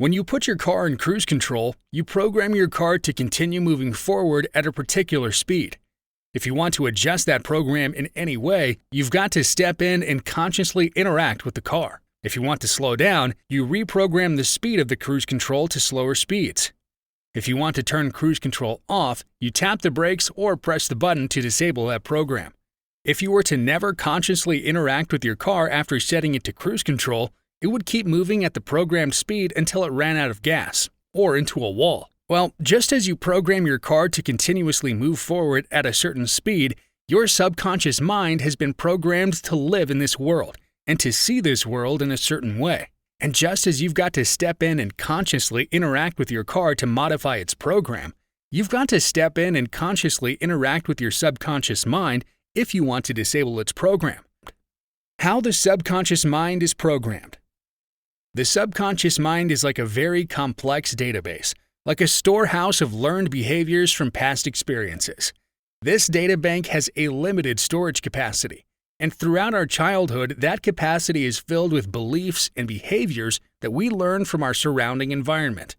When you put your car in cruise control, you program your car to continue moving forward at a particular speed. If you want to adjust that program in any way, you've got to step in and consciously interact with the car. If you want to slow down, you reprogram the speed of the cruise control to slower speeds. If you want to turn cruise control off, you tap the brakes or press the button to disable that program. If you were to never consciously interact with your car after setting it to cruise control, it would keep moving at the programmed speed until it ran out of gas, or into a wall. Well, just as you program your car to continuously move forward at a certain speed, your subconscious mind has been programmed to live in this world and to see this world in a certain way. And just as you've got to step in and consciously interact with your car to modify its program, you've got to step in and consciously interact with your subconscious mind if you want to disable its program. How the subconscious mind is programmed. The subconscious mind is like a very complex database, like a storehouse of learned behaviors from past experiences. This databank has a limited storage capacity, and throughout our childhood, that capacity is filled with beliefs and behaviors that we learn from our surrounding environment.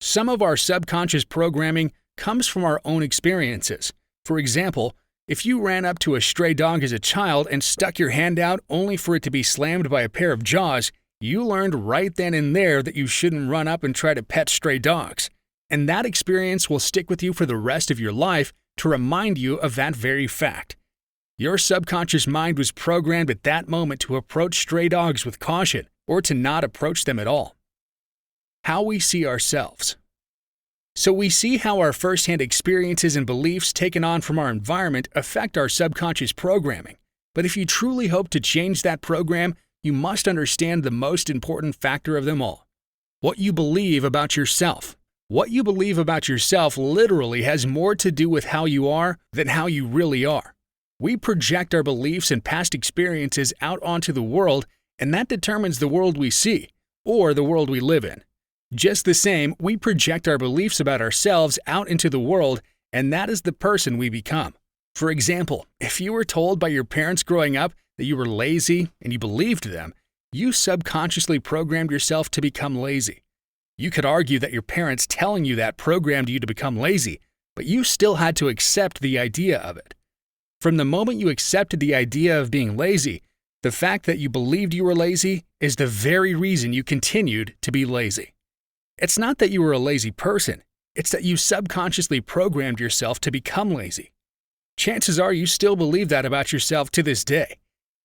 Some of our subconscious programming comes from our own experiences. For example, if you ran up to a stray dog as a child and stuck your hand out only for it to be slammed by a pair of jaws, you learned right then and there that you shouldn't run up and try to pet stray dogs. And that experience will stick with you for the rest of your life to remind you of that very fact. Your subconscious mind was programmed at that moment to approach stray dogs with caution or to not approach them at all. How we see ourselves. So we see how our first-hand experiences and beliefs taken on from our environment affect our subconscious programming. But if you truly hope to change that program, you must understand the most important factor of them all: what you believe about yourself. What you believe about yourself literally has more to do with how you are than how you really are. We project our beliefs and past experiences out onto the world, and that determines the world we see, or the world we live in. Just the same, we project our beliefs about ourselves out into the world, and that is the person we become. For example, if you were told by your parents growing up that you were lazy and you believed them, you subconsciously programmed yourself to become lazy. You could argue that your parents telling you that programmed you to become lazy, but you still had to accept the idea of it. From the moment you accepted the idea of being lazy, the fact that you believed you were lazy is the very reason you continued to be lazy. It's not that you were a lazy person, it's that you subconsciously programmed yourself to become lazy. Chances are you still believe that about yourself to this day.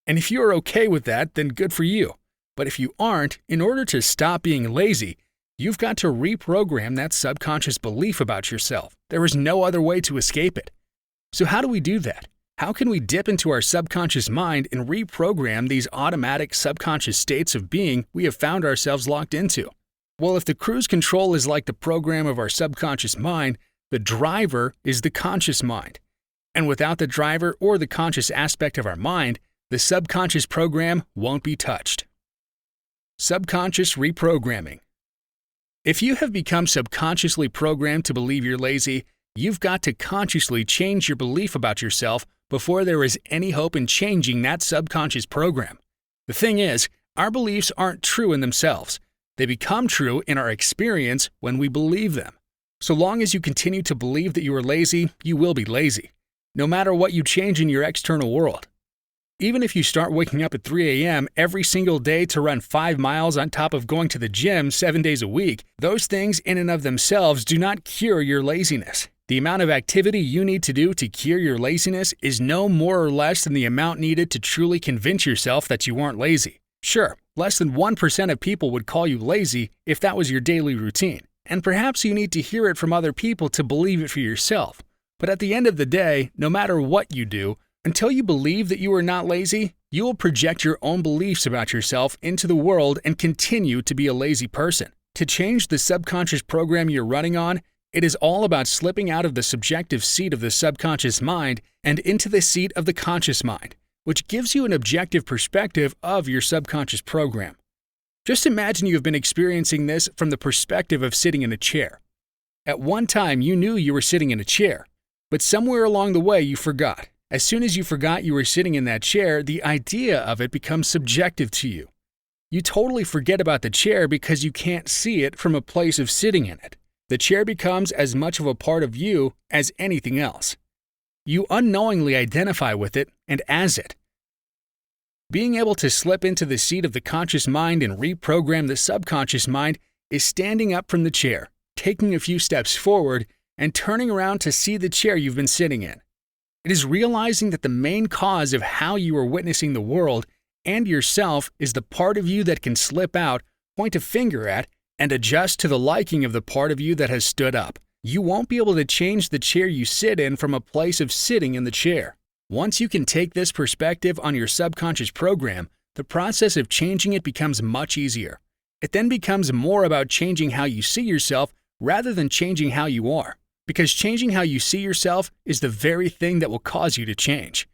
And if you are okay with that, then good for you. But if you aren't, in order to stop being lazy, you've got to reprogram that subconscious belief about yourself. There is no other way to escape it. So how do we do that? How can we dip into our subconscious mind and reprogram these automatic subconscious states of being we have found ourselves locked into? Well, if the cruise control is like the program of our subconscious mind, the driver is the conscious mind. And without the driver or the conscious aspect of our mind, the subconscious program won't be touched. Subconscious reprogramming. If you have become subconsciously programmed to believe you're lazy, you've got to consciously change your belief about yourself before there is any hope in changing that subconscious program. The thing is, our beliefs aren't true in themselves. They become true in our experience when we believe them. So long as you continue to believe that you are lazy, you will be lazy, no matter what you change in your external world. Even if you start waking up at 3 a.m. every single day to run 5 miles on top of going to the gym 7 days a week, those things in and of themselves do not cure your laziness. The amount of activity you need to do to cure your laziness is no more or less than the amount needed to truly convince yourself that you aren't lazy. Sure, less than 1% of people would call you lazy if that was your daily routine, and perhaps you need to hear it from other people to believe it for yourself. But at the end of the day, no matter what you do, until you believe that you are not lazy, you will project your own beliefs about yourself into the world and continue to be a lazy person. To change the subconscious program you're running on, it is all about slipping out of the subjective seat of the subconscious mind and into the seat of the conscious mind, which gives you an objective perspective of your subconscious program. Just imagine you have been experiencing this from the perspective of sitting in a chair. At one time, you knew you were sitting in a chair, but somewhere along the way you forgot. As soon as you forgot you were sitting in that chair, the idea of it becomes subjective to you. You totally forget about the chair because you can't see it from a place of sitting in it. The chair becomes as much of a part of you as anything else. You unknowingly identify with it and as it. Being able to slip into the seat of the conscious mind and reprogram the subconscious mind is standing up from the chair, taking a few steps forward, and turning around to see the chair you've been sitting in. It is realizing that the main cause of how you are witnessing the world and yourself is the part of you that can slip out, point a finger at, and adjust to the liking of the part of you that has stood up. You won't be able to change the chair you sit in from a place of sitting in the chair. Once you can take this perspective on your subconscious program, the process of changing it becomes much easier. It then becomes more about changing how you see yourself rather than changing how you are, because changing how you see yourself is the very thing that will cause you to change.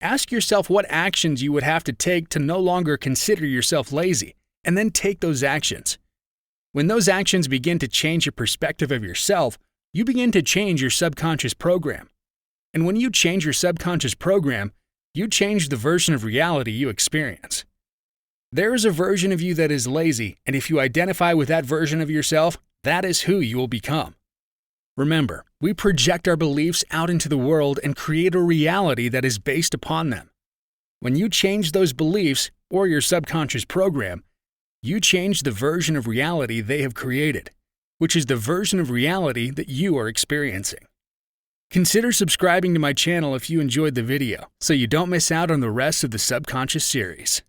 Ask yourself what actions you would have to take to no longer consider yourself lazy, and then take those actions. When those actions begin to change your perspective of yourself, you begin to change your subconscious program. And when you change your subconscious program, you change the version of reality you experience. There is a version of you that is lazy, and if you identify with that version of yourself, that is who you will become. Remember, we project our beliefs out into the world and create a reality that is based upon them. When you change those beliefs, or your subconscious program, you change the version of reality they have created, which is the version of reality that you are experiencing. Consider subscribing to my channel if you enjoyed the video, so you don't miss out on the rest of the Subconscious series.